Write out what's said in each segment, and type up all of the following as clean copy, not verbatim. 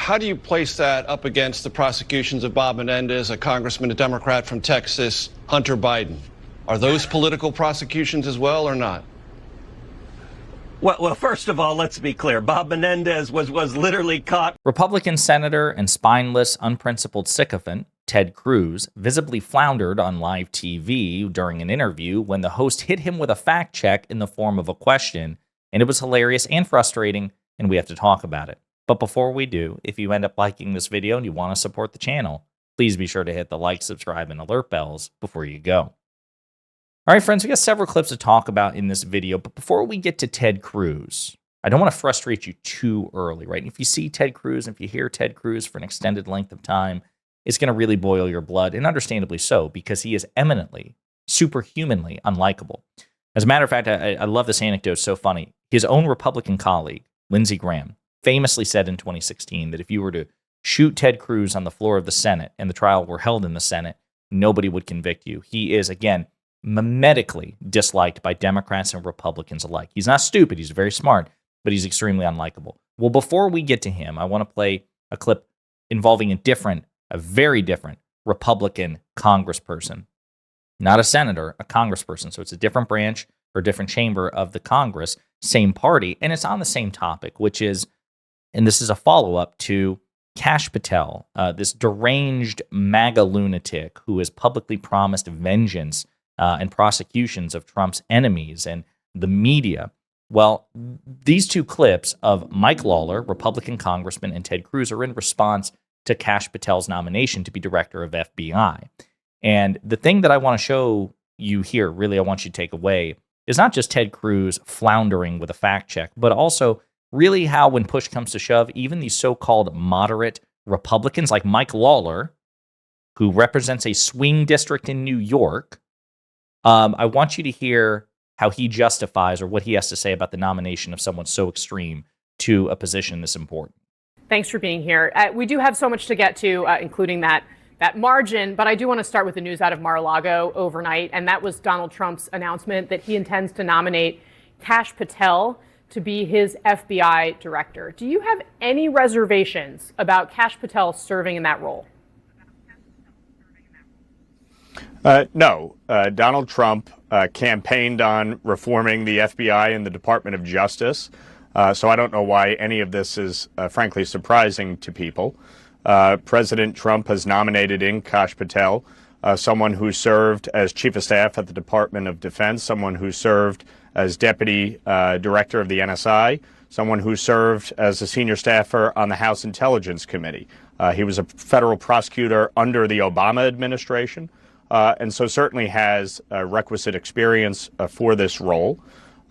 how do you place that up against the prosecutions of Bob Menendez, a congressman, a Democrat from Texas, Hunter Biden? Are those political prosecutions as well or not? Well, first of all, let's be clear. Bob Menendez was literally caught. Republican Senator and spineless, unprincipled sycophant Ted Cruz visibly floundered on live TV during an interview when the host hit him with a fact check in the form of a question, and it was hilarious and frustrating, and we have to talk about it. But before we do, if you end up liking this video and you want to support the channel, please be sure to hit the like, subscribe, and alert bells before you go. All right, friends, we got several clips to talk about in this video, but before we get to Ted Cruz, I don't want to frustrate you too early, right? If you see Ted Cruz, if you hear Ted Cruz for an extended length of time, it's going to really boil your blood, and understandably so, because he is eminently, superhumanly unlikable. As a matter of fact, I love this anecdote, it's so funny. His own Republican colleague, Lindsey Graham, famously said in 2016 that if you were to shoot Ted Cruz on the floor of the Senate and the trial were held in the Senate, nobody would convict you. He is, again, mimetically disliked by Democrats and Republicans alike. He's not stupid, he's very smart, but he's extremely unlikable. Well, before we get to him, I want to play a clip involving a very different Republican congressperson. Not a senator, a congressperson. So it's a different branch or different chamber of the Congress, same party, and it's on the same topic, which is, and this is a follow-up to Kash Patel, this deranged MAGA lunatic who has publicly promised vengeance and prosecutions of Trump's enemies and the media. Well, these two clips of Mike Lawler, Republican congressman, and Ted Cruz are in response to Kash Patel's nomination to be director of FBI. And the thing that I want to show you here, really I want you to take away, is not just Ted Cruz floundering with a fact check, but also really how, when push comes to shove, even these so-called moderate Republicans like Mike Lawler, who represents a swing district in New York, I want you to hear how he justifies or what he has to say about the nomination of someone so extreme to a position this important. Thanks for being here. We do have so much to get to, including that margin, but I do want to start with the news out of Mar-a-Lago overnight, and that was Donald Trump's announcement that he intends to nominate Kash Patel to be his FBI director. Do you have any reservations about Kash Patel serving in that role? No. Donald Trump campaigned on reforming the FBI and the Department of Justice, so I don't know why any of this is, frankly, surprising to people. President Trump has nominated in Kash Patel, someone who served as chief of staff at the Department of Defense, someone who served as deputy director of the NSI, someone who served as a senior staffer on the House Intelligence Committee. He was a federal prosecutor under the Obama administration, and so certainly has requisite experience for this role.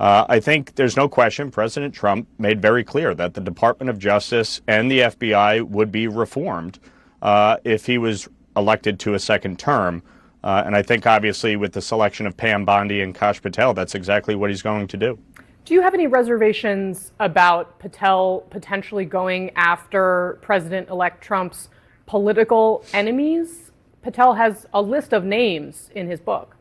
I think there's no question President Trump made very clear that the Department of Justice and the FBI would be reformed if he was elected to a second term. And I think, obviously, with the selection of Pam Bondi and Kash Patel, that's exactly what he's going to do. Do you have any reservations about Patel potentially going after President-elect Trump's political enemies? Patel has a list of names in his book.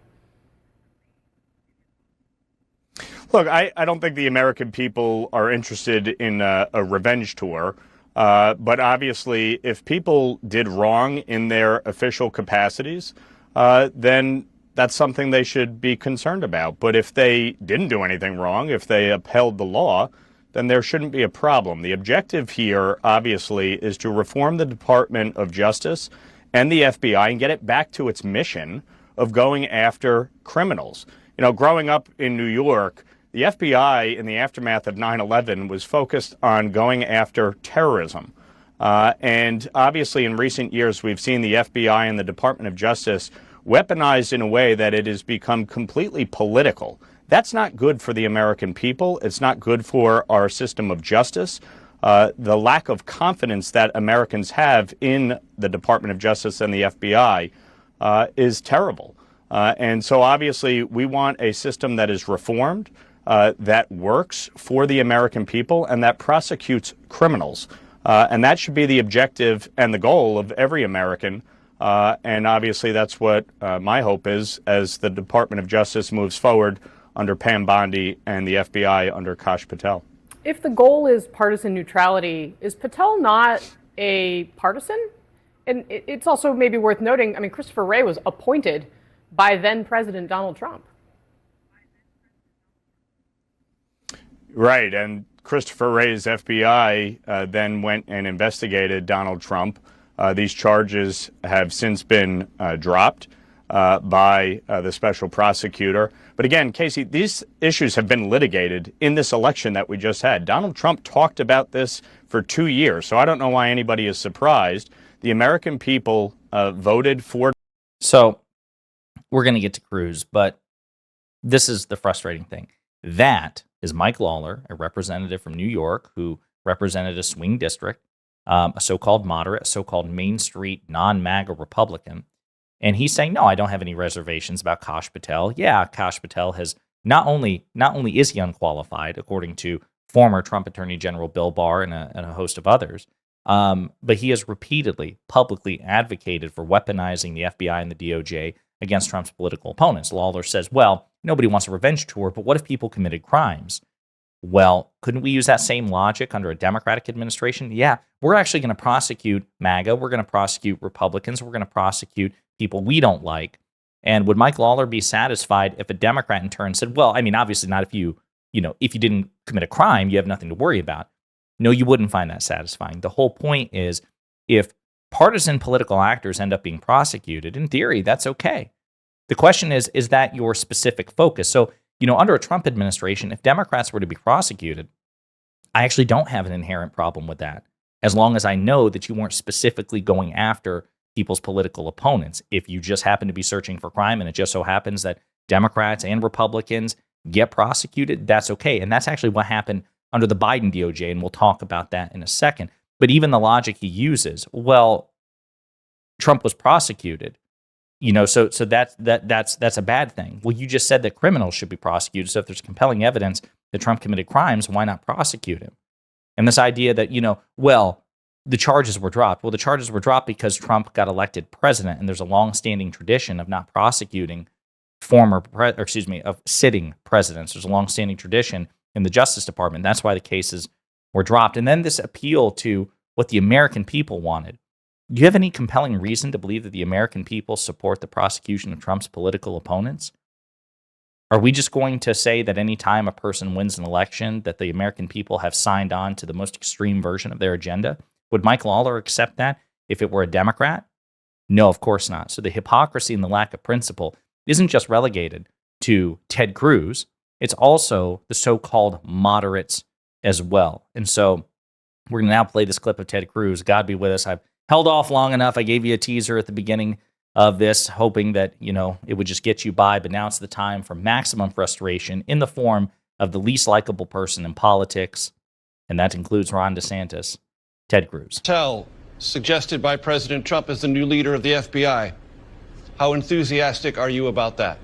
Look, I don't think the American people are interested in a revenge tour. But obviously, if people did wrong in their official capacities, then that's something they should be concerned about. But if they didn't do anything wrong, if they upheld the law, then there shouldn't be a problem. The objective here, obviously, is to reform the Department of Justice and the FBI and get it back to its mission of going after criminals. You know, growing up in New York, the FBI, in the aftermath of 9/11, was focused on going after terrorism. And obviously, in recent years, we've seen the FBI and the Department of Justice weaponized in a way that it has become completely political. That's not good for the American people. It's not good for our system of justice. The lack of confidence that Americans have in the Department of Justice and the FBI is terrible. And so obviously, we want a system that is reformed, that works for the American people, and that prosecutes criminals. And that should be the objective and the goal of every American. And obviously, that's what my hope is as the Department of Justice moves forward under Pam Bondi and the FBI under Kash Patel. If the goal is partisan neutrality, is Patel not a partisan? And it's also maybe worth noting, I mean, Christopher Wray was appointed by then President Donald Trump. Right, and Christopher Wray's FBI then went and investigated Donald Trump. These charges have since been dropped by the special prosecutor. But again, Casey, these issues have been litigated in this election that we just had. Donald Trump talked about this for 2 years, so I don't know why anybody is surprised. The American people voted for. So we're going to get to Cruz, but this is the frustrating thing. That is Mike Lawler, a representative from New York who represented a swing district, a so-called moderate, a so-called Main Street non-MAGA Republican. And he's saying, no, I don't have any reservations about Kash Patel. Yeah, Kash Patel has not only is he unqualified, according to former Trump Attorney General Bill Barr and a host of others, but he has repeatedly, publicly advocated for weaponizing the FBI and the DOJ against Trump's political opponents. Lawler says, well, nobody wants a revenge tour, but what if people committed crimes? Well, couldn't we use that same logic under a Democratic administration? Yeah, we're actually going to prosecute MAGA. We're going to prosecute Republicans. We're going to prosecute people we don't like. And would Mike Lawler be satisfied if a Democrat in turn said, well, I mean, obviously not if you didn't commit a crime, you have nothing to worry about. No, you wouldn't find that satisfying. The whole point is if partisan political actors end up being prosecuted, in theory, that's okay. The question is that your specific focus? So, under a Trump administration, if Democrats were to be prosecuted, I actually don't have an inherent problem with that, as long as I know that you weren't specifically going after people's political opponents. If you just happen to be searching for crime and it just so happens that Democrats and Republicans get prosecuted, that's okay. And that's actually what happened under the Biden DOJ, and we'll talk about that in a second. But even the logic he uses, well, Trump was prosecuted, so that's a bad thing. Well, you just said that criminals should be prosecuted. So if there's compelling evidence that Trump committed crimes, why not prosecute him? And this idea that, the charges were dropped. Well, the charges were dropped because Trump got elected president, and there's a long-standing tradition of not prosecuting of sitting presidents. There's a long-standing tradition in the Justice Department. That's why the cases were dropped. And then this appeal to what the American people wanted. Do you have any compelling reason to believe that the American people support the prosecution of Trump's political opponents? Are we just going to say that any time a person wins an election that the American people have signed on to the most extreme version of their agenda? Would Mike Lawler accept that if it were a Democrat? No, of course not. So the hypocrisy and the lack of principle isn't just relegated to Ted Cruz. It's also the so-called moderates as well. And so we're going to now play this clip of Ted Cruz. God be with us. I've held off long enough. I gave you a teaser at the beginning of this, hoping that, it would just get you by. But now it's the time for maximum frustration in the form of the least likable person in politics. And that includes Ron DeSantis, Ted Cruz. Patel, suggested by President Trump as the new leader of the FBI. How enthusiastic are you about that?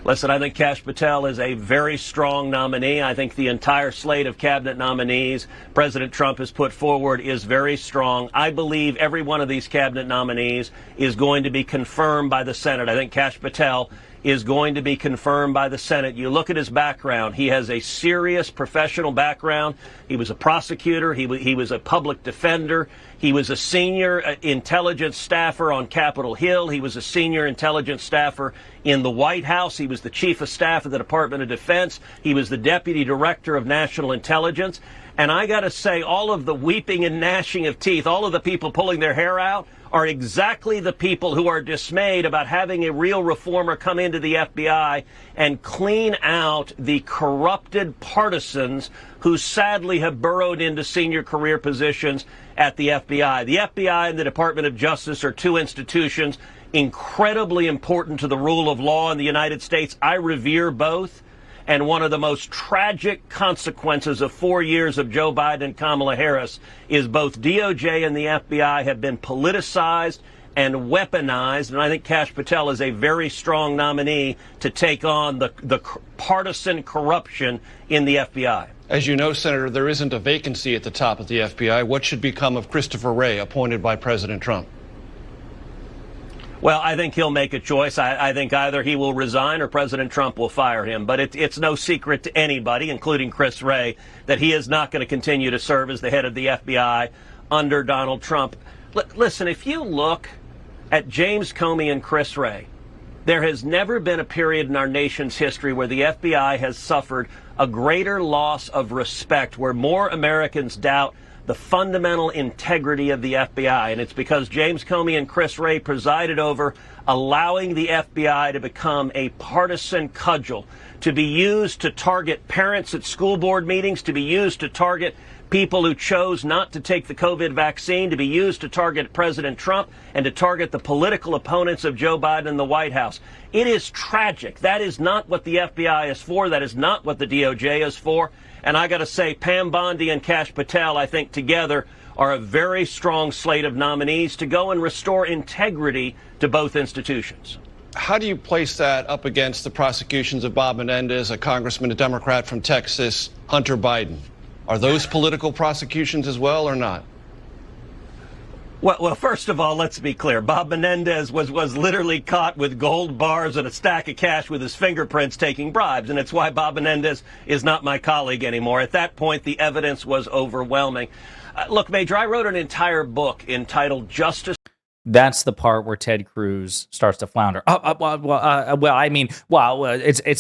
Listen, I think Kash Patel is a very strong nominee. I think the entire slate of cabinet nominees President Trump has put forward is very strong. I believe every one of these cabinet nominees is going to be confirmed by the Senate. I think Kash Patel is going to be confirmed by the Senate. You look at his background. He has a serious professional background. He was a prosecutor. He was a public defender. He was a senior intelligence staffer on Capitol Hill. He was a senior intelligence staffer in the White House. He was the chief of staff of the Department of Defense. He was the deputy director of national intelligence. And I got to say, all of the weeping and gnashing of teeth, all of the people pulling their hair out, are exactly the people who are dismayed about having a real reformer come into the FBI and clean out the corrupted partisans who sadly have burrowed into senior career positions at the FBI. The FBI and the Department of Justice are two institutions incredibly important to the rule of law in the United States. I revere both. And one of the most tragic consequences of 4 years of Joe Biden and Kamala Harris is both DOJ and the FBI have been politicized and weaponized. And I think Kash Patel is a very strong nominee to take on the partisan corruption in the FBI. As you know, Senator, there isn't a vacancy at the top of the FBI. What should become of Christopher Wray, appointed by President Trump? Well, I think he'll make a choice. I think either he will resign or President Trump will fire him. But it's no secret to anybody, including Chris Wray, that he is not going to continue to serve as the head of the FBI under Donald Trump. Listen, if you look at James Comey and Chris Wray, there has never been a period in our nation's history where the FBI has suffered a greater loss of respect, where more Americans doubt the fundamental integrity of the FBI. And it's because James Comey and Chris Wray presided over allowing the FBI to become a partisan cudgel, to be used to target parents at school board meetings, to be used to target people who chose not to take the COVID vaccine, to be used to target President Trump and to target the political opponents of Joe Biden in the White House. It is tragic. That is not what the FBI is for. That is not what the DOJ is for. And I got to say, Pam Bondi and Kash Patel, I think together are a very strong slate of nominees to go and restore integrity to both institutions. How do you place that up against the prosecutions of Bob Menendez, a congressman, a Democrat from Texas, Hunter Biden? Are those political prosecutions as well or not? Well, first of all, let's be clear. Bob Menendez was literally caught with gold bars and a stack of cash with his fingerprints taking bribes. And it's why Bob Menendez is not my colleague anymore. At that point, the evidence was overwhelming. Look, Major, I wrote an entire book entitled Justice. That's the part where Ted Cruz starts to flounder.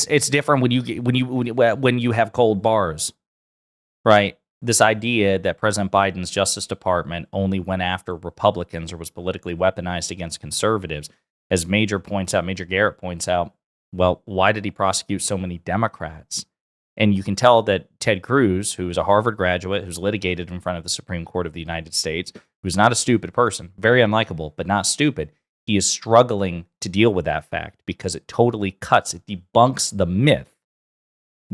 It's different when you have cold bars, right? This idea that President Biden's Justice Department only went after Republicans or was politically weaponized against conservatives, as Major Garrett points out, well, why did he prosecute so many Democrats? And you can tell that Ted Cruz, who is a Harvard graduate, who's litigated in front of the Supreme Court of the United States, who's not a stupid person, very unlikable, but not stupid, he is struggling to deal with that fact because it totally it debunks the myth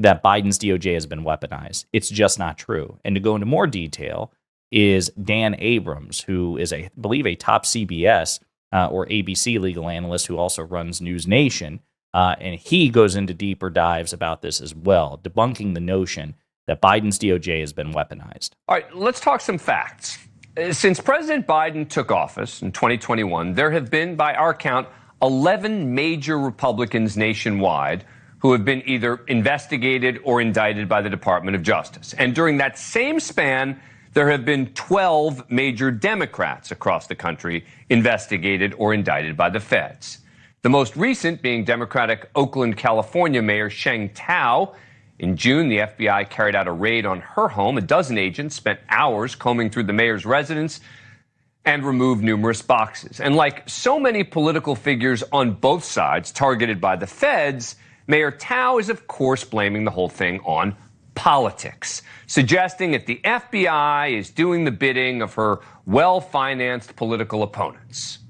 that Biden's DOJ has been weaponized. It's just not true. And to go into more detail is Dan Abrams, who is, I believe, a top CBS or ABC legal analyst who also runs News Nation. And he goes into deeper dives about this as well, debunking the notion that Biden's DOJ has been weaponized. All right, let's talk some facts. Since President Biden took office in 2021, there have been, by our count, 11 major Republicans nationwide who have been either investigated or indicted by the Department of Justice. And during that same span, there have been 12 major Democrats across the country investigated or indicted by the feds. The most recent being Democratic Oakland, California Mayor Sheng Tao. In June, the FBI carried out a raid on her home. A dozen agents spent hours combing through the mayor's residence and removed numerous boxes. And like so many political figures on both sides targeted by the feds, Mayor Tao is, of course, blaming the whole thing on politics, suggesting that the FBI is doing the bidding of her well-financed political opponents.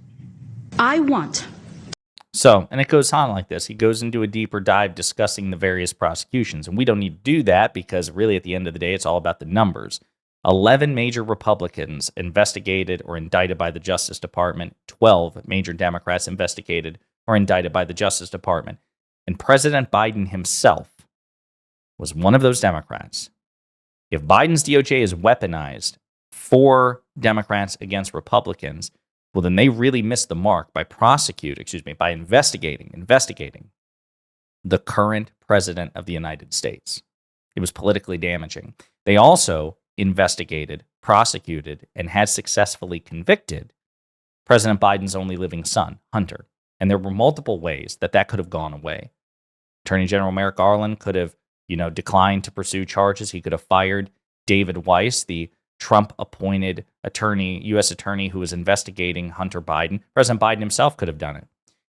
And it goes on like this. He goes into a deeper dive discussing the various prosecutions. And we don't need to do that because really at the end of the day, it's all about the numbers. 11 major Republicans investigated or indicted by the Justice Department. 12 major Democrats investigated or indicted by the Justice Department. And President Biden himself was one of those Democrats. If Biden's DOJ is weaponized for Democrats against Republicans, well, then they really missed the mark by investigating the current president of the United States. It was politically damaging. They also investigated, prosecuted, and had successfully convicted President Biden's only living son, Hunter. And there were multiple ways that could have gone away. Attorney General Merrick Garland could have, declined to pursue charges. He could have fired David Weiss, the Trump-appointed U.S. attorney who was investigating Hunter Biden. President Biden himself could have done it.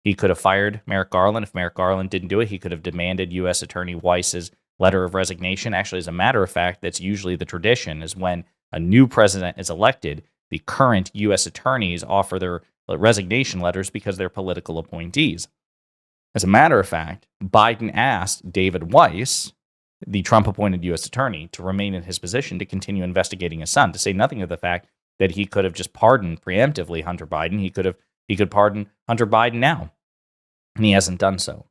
He could have fired Merrick Garland. If Merrick Garland didn't do it, he could have demanded U.S. Attorney Weiss's letter of resignation. Actually, as a matter of fact, that's usually the tradition, is when a new president is elected, the current U.S. attorneys offer their resignation letters because they're political appointees. As a matter of fact, Biden asked David Weiss, the Trump-appointed U.S. attorney, to remain in his position to continue investigating his son, to say nothing of the fact that he could have just pardoned preemptively Hunter Biden. He could pardon Hunter Biden now, and he hasn't done so.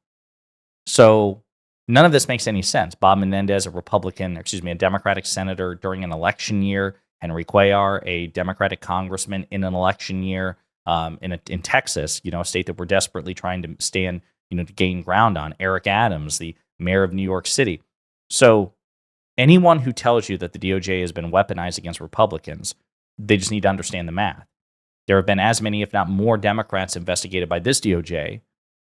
So none of this makes any sense. Bob Menendez, a Democratic senator during an election year, Henry Cuellar, a Democratic congressman in an election year, in Texas, a state that we're desperately trying to stand, to gain ground on. Eric Adams, the mayor of New York City. So anyone who tells you that the DOJ has been weaponized against Republicans, they just need to understand the math. There have been as many, if not more, Democrats investigated by this DOJ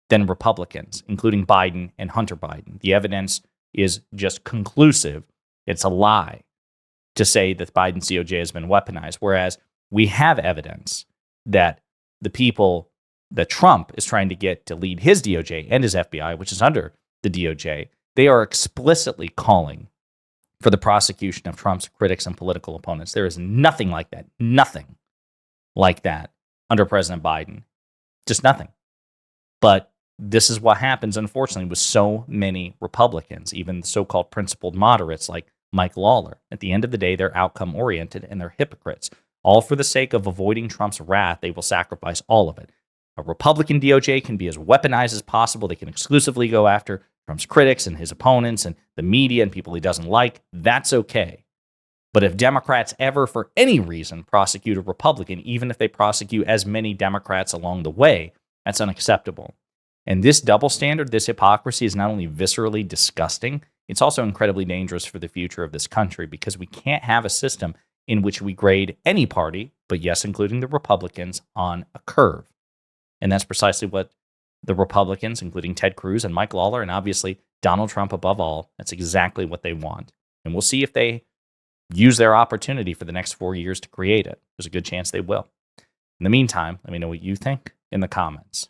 than Republicans, including Biden and Hunter Biden. The evidence is just conclusive. It's a lie to say that Biden's DOJ has been weaponized, whereas we have evidence that the people that Trump is trying to get to lead his DOJ and his FBI, which is under the DOJ, they are explicitly calling for the prosecution of Trump's critics and political opponents. There is nothing like that under President Biden. Just nothing. But this is what happens, unfortunately, with so many Republicans, even so-called principled moderates like Mike Lawler. At the end of the day, they're outcome-oriented and they're hypocrites. All for the sake of avoiding Trump's wrath, they will sacrifice all of it. A Republican DOJ can be as weaponized as possible. They can exclusively go after Trump's critics and his opponents and the media and people he doesn't like. That's okay. But if Democrats ever, for any reason, prosecute a Republican, even if they prosecute as many Democrats along the way, that's unacceptable. And this double standard, this hypocrisy is not only viscerally disgusting, it's also incredibly dangerous for the future of this country, because we can't have a system in which we grade any party, but yes, including the Republicans, on a curve. And that's precisely what the Republicans, including Ted Cruz and Mike Lawler, and obviously Donald Trump above all, that's exactly what they want. And we'll see if they use their opportunity for the next 4 years to create it. There's a good chance they will. In the meantime, let me know what you think in the comments.